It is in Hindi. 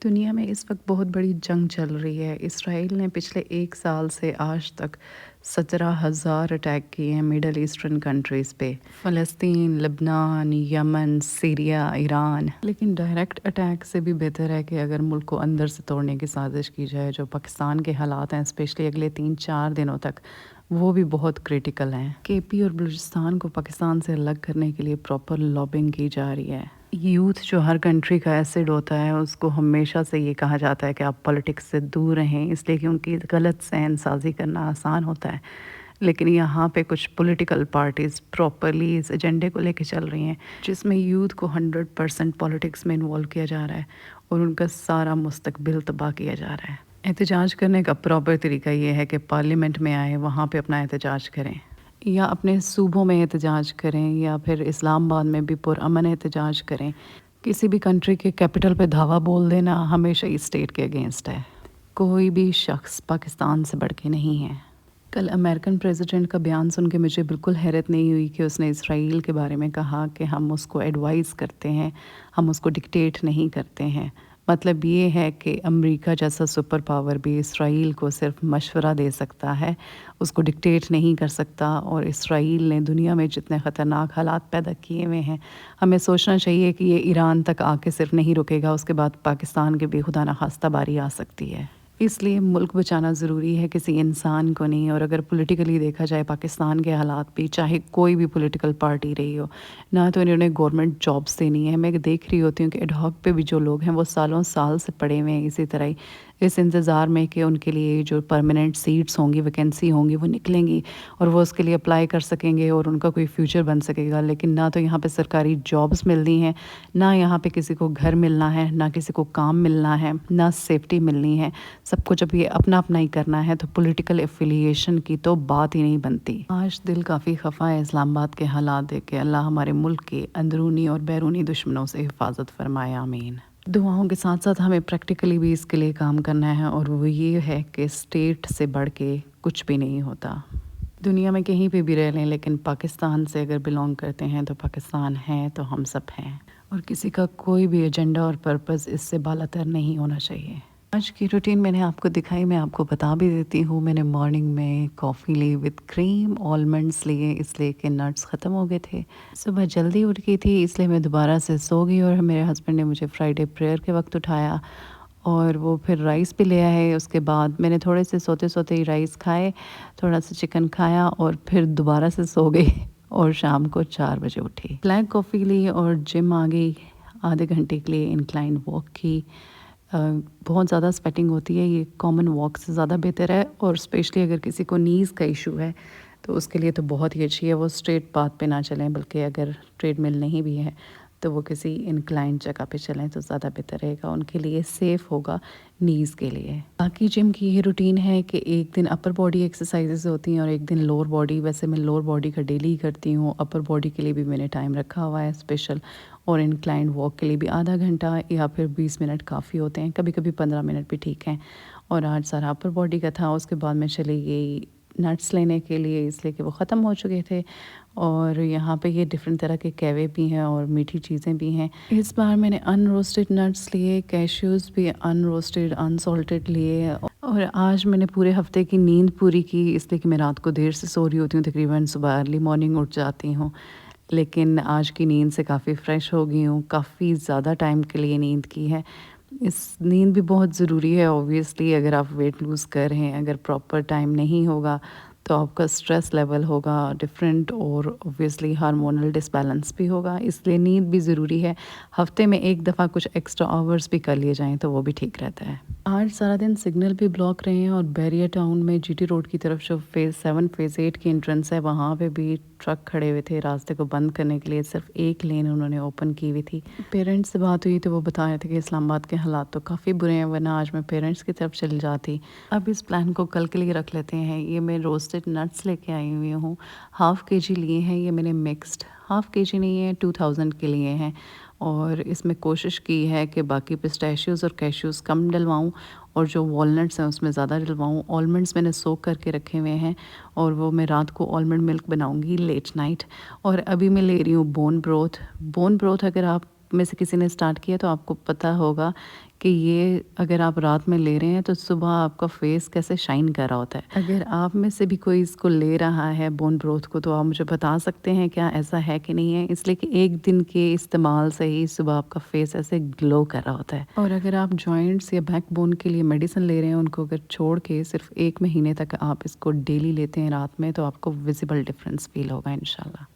दुनिया में इस वक्त बहुत बड़ी जंग चल रही है। इसराइल ने पिछले 1 साल से आज तक 17,000 अटैक किए हैं मिडल ईस्टर्न कंट्रीज़ पे। फ़लस्तीन, लेबनान, यमन, सीरिया, ईरान। लेकिन डायरेक्ट अटैक से भी बेहतर है कि अगर मुल्क को अंदर से तोड़ने की साजिश की जाए। जो पाकिस्तान के हालात हैं स्पेशली अगले 3-4 दिनों तक, वो भी बहुत क्रिटिकल हैं। केपी और बलूचिस्तान को पाकिस्तान से अलग करने के लिए प्रॉपर लॉबिंग की जा रही है। यूथ जो हर कंट्री का एसिड होता है, उसको हमेशा से ये कहा जाता है कि आप पॉलिटिक्स से दूर रहें, इसलिए कि उनकी गलत सहनसाजी करना आसान होता है। लेकिन यहाँ पे कुछ पॉलिटिकल पार्टीज़ प्रॉपरली इस एजेंडे को लेके चल रही हैं, जिसमें यूथ को 100% पॉलिटिक्स में इन्वॉल्व किया जा रहा है और उनका सारा मुस्तकबिल तबाह किया जा रहा है। एहतजाज करने का प्रॉपर तरीका ये है कि पार्लियामेंट में आए, वहाँ पे अपना एहतजाज करें, या अपने सूबों में एहतजाज करें, या फिर इस्लामाबाद में भी पुरअमन एहतजाज करें। किसी भी कंट्री के कैपिटल पे धावा बोल देना हमेशा ही स्टेट के अगेंस्ट है। कोई भी शख्स पाकिस्तान से बढ़ के नहीं है। कल अमेरिकन प्रेसिडेंट का बयान सुन के मुझे बिल्कुल हैरत नहीं हुई कि उसने इसराइल के बारे में कहा कि हम उसको एडवाइस करते हैं, हम उसको डिक्टेट नहीं करते हैं। मतलब ये है कि अमेरिका जैसा सुपर पावर भी इसराइल को सिर्फ मशवरा दे सकता है, उसको डिक्टेट नहीं कर सकता। और इसराइल ने दुनिया में जितने ख़तरनाक हालात पैदा किए हुए हैं, हमें सोचना चाहिए कि ये ईरान तक आके सिर्फ नहीं रुकेगा, उसके बाद पाकिस्तान के भी खुदा न खास्ता बारी आ सकती है। इसलिए मुल्क बचाना ज़रूरी है, किसी इंसान को नहीं। और अगर पॉलिटिकली देखा जाए पाकिस्तान के हालात भी, चाहे कोई भी पॉलिटिकल पार्टी रही हो, ना तो इन्होंने गवर्नमेंट जॉब्स देनी है। मैं देख रही होती हूँ कि एडहॉक पे भी जो लोग हैं वो सालों साल से पड़े हुए हैं इसी तरह ही, इस इंतज़ार में कि उनके लिए जो परमानेंट सीट्स होंगी, वैकेंसी होंगी, वो निकलेंगी और वो उसके लिए अप्लाई कर सकेंगे और उनका कोई फ्यूचर बन सकेगा। लेकिन ना तो यहाँ पे सरकारी जॉब्स मिलनी है, ना यहाँ पे किसी को घर मिलना है, ना किसी को काम मिलना है, ना सेफ्टी मिलनी है। सबको जब ये अपना अपना ही करना है तो पॉलिटिकल एफिलिएशन की तो बात ही नहीं बनती। आज दिल काफ़ी खफा है इस्लामाबाद के हालात देख के। अल्लाह हमारे मुल्क के अंदरूनी और बैरूनी दुश्मनों से हिफाजत फरमाए, आमीन। दुआओं के साथ साथ हमें प्रैक्टिकली भी इसके लिए काम करना है, और वो ये है कि स्टेट से बढ़ के कुछ भी नहीं होता। दुनिया में कहीं पे भी रह लें, लेकिन पाकिस्तान से अगर बिलोंग करते हैं तो पाकिस्तान है तो हम सब हैं, और किसी का कोई भी एजेंडा और पर्पस इससे बालातर नहीं होना चाहिए। आज की रूटीन मैंने आपको दिखाई, मैं आपको बता भी देती हूँ। मैंने मॉर्निंग में कॉफ़ी ली विद क्रीम, आलमंड्स लिए इसलिए कि नट्स ख़त्म हो गए थे। सुबह जल्दी उठ गई थी इसलिए मैं दोबारा से सो गई, और मेरे हस्बैंड ने मुझे फ्राइडे प्रेयर के वक्त उठाया और वो फिर राइस भी ले आए। उसके बाद मैंने थोड़े से सोते सोते ही राइस खाए, थोड़ा सा चिकन खाया और फिर दोबारा से सो गई और शाम को 4 बजे उठी। ब्लैक कॉफ़ी ली और जिम आ गई। आधे घंटे के लिए इंक्लाइन वॉक की। बहुत ज़्यादा स्वेटिंग होती है, ये कॉमन वॉक से ज़्यादा बेहतर है, और स्पेशली अगर किसी को नीज़ का इशू है तो उसके लिए तो बहुत ही अच्छी है। वो स्ट्रेट पाथ पे ना चलें, बल्कि अगर ट्रेडमिल नहीं भी है तो वो किसी इंक्लाइन जगह पे चलें तो ज़्यादा बेहतर रहेगा, उनके लिए सेफ़ होगा नीज़ के लिए। बाकी जिम की ये रूटीन है कि एक दिन अपर बॉडी एक्सरसाइजेज होती हैं और एक दिन लोअर बॉडी। वैसे मैं लोअर बॉडी का डेली करती हूँ, अपर बॉडी के लिए भी मैंने टाइम रखा हुआ है स्पेशल, और इंक्लाइंड वॉक के लिए भी आधा घंटा या फिर 20 मिनट काफ़ी होते हैं, कभी कभी 15 मिनट भी ठीक हैं। और आज सारा अपर बॉडी का था। उसके बाद मैं चली गई नट्स लेने के लिए, इसलिए कि वो ख़त्म हो चुके थे, और यहाँ पे ये डिफरेंट तरह के कैवे भी हैं और मीठी चीज़ें भी हैं। इस बार मैंने अनरोस्टेड नट्स लिए, कैश्यूज़ भी अनरोस्टेड अनसॉल्टेड लिए। और आज मैंने पूरे हफ्ते की नींद पूरी की, इसलिए कि मैं रात को देर से सो रही होती हूँ, तकरीबन सुबह अर्ली मॉर्निंग उठ जाती हूँ। लेकिन आज की नींद से काफ़ी फ़्रेश हो गई हूँ, काफ़ी ज़्यादा टाइम के लिए नींद की है। इस नींद भी बहुत ज़रूरी है ऑब्वियसली। अगर आप वेट लूज़ कर रहे हैं, अगर प्रॉपर टाइम नहीं होगा तो आपका स्ट्रेस लेवल होगा डिफरेंट, और ऑब्वियसली हार्मोनल डिसबैलेंस भी होगा, इसलिए नींद भी ज़रूरी है। हफ्ते में एक दफ़ा कुछ एक्स्ट्रा आवर्स भी कर लिए जाएं तो वो भी ठीक रहता है। आज सारा दिन सिग्नल भी ब्लॉक रहे हैं, और बैरियर टाउन में जीटी रोड की तरफ जो फेज़ 7 फेज़ 8 की एंट्रेंस है, वहाँ पे भी ट्रक खड़े हुए थे रास्ते को बंद करने के लिए। सिर्फ एक लेन उन्होंने ओपन की हुई थी। पेरेंट्स से बात हुई तो वो बता रहे थे कि इस्लामाबाद के हालात तो काफ़ी बुरे हैं, वरना आज मैं पेरेंट्स की तरफ चली जाती। अब इस प्लान को कल के लिए रख लेते हैं। ये मैं रोस्टेड नट्स लेके आई हुई हूँ, हाफ़ केजी लिए हैं। ये मैंने मिक्स्ड, हाफ़ केजी नहीं है, 2000 के लिए हैं। और इसमें कोशिश की है कि बाकी पिस्टैशियोज़ और कैश्यूज़ कम डलवाऊँ, और जो वॉलनट्स हैं उसमें ज़्यादा डलवाऊँ। आलमंड्स मैंने सोक करके रखे हुए हैं, और वो मैं रात को आलमंड मिल्क बनाऊंगी लेट नाइट। और अभी मैं ले रही हूँ बोन ब्रोथ। बोन ब्रोथ अगर आप में से किसी ने स्टार्ट किया तो आपको पता होगा कि ये अगर आप रात में ले रहे हैं तो सुबह आपका फेस कैसे शाइन कर रहा होता है। अगर आप में से भी कोई इसको ले रहा है बोन ब्रोथ को, तो आप मुझे बता सकते हैं क्या ऐसा है कि नहीं है, इसलिए कि एक दिन के इस्तेमाल से ही सुबह आपका फेस ऐसे ग्लो कर रहा होता है। और अगर आप जॉइंट्स या बैक बोन के लिए मेडिसिन ले रहे हैं, उनको अगर छोड़ के सिर्फ 1 महीने तक आप इसको डेली लेते हैं रात में, तो आपको विजिबल डिफरेंस फील होगा इंशाल्लाह।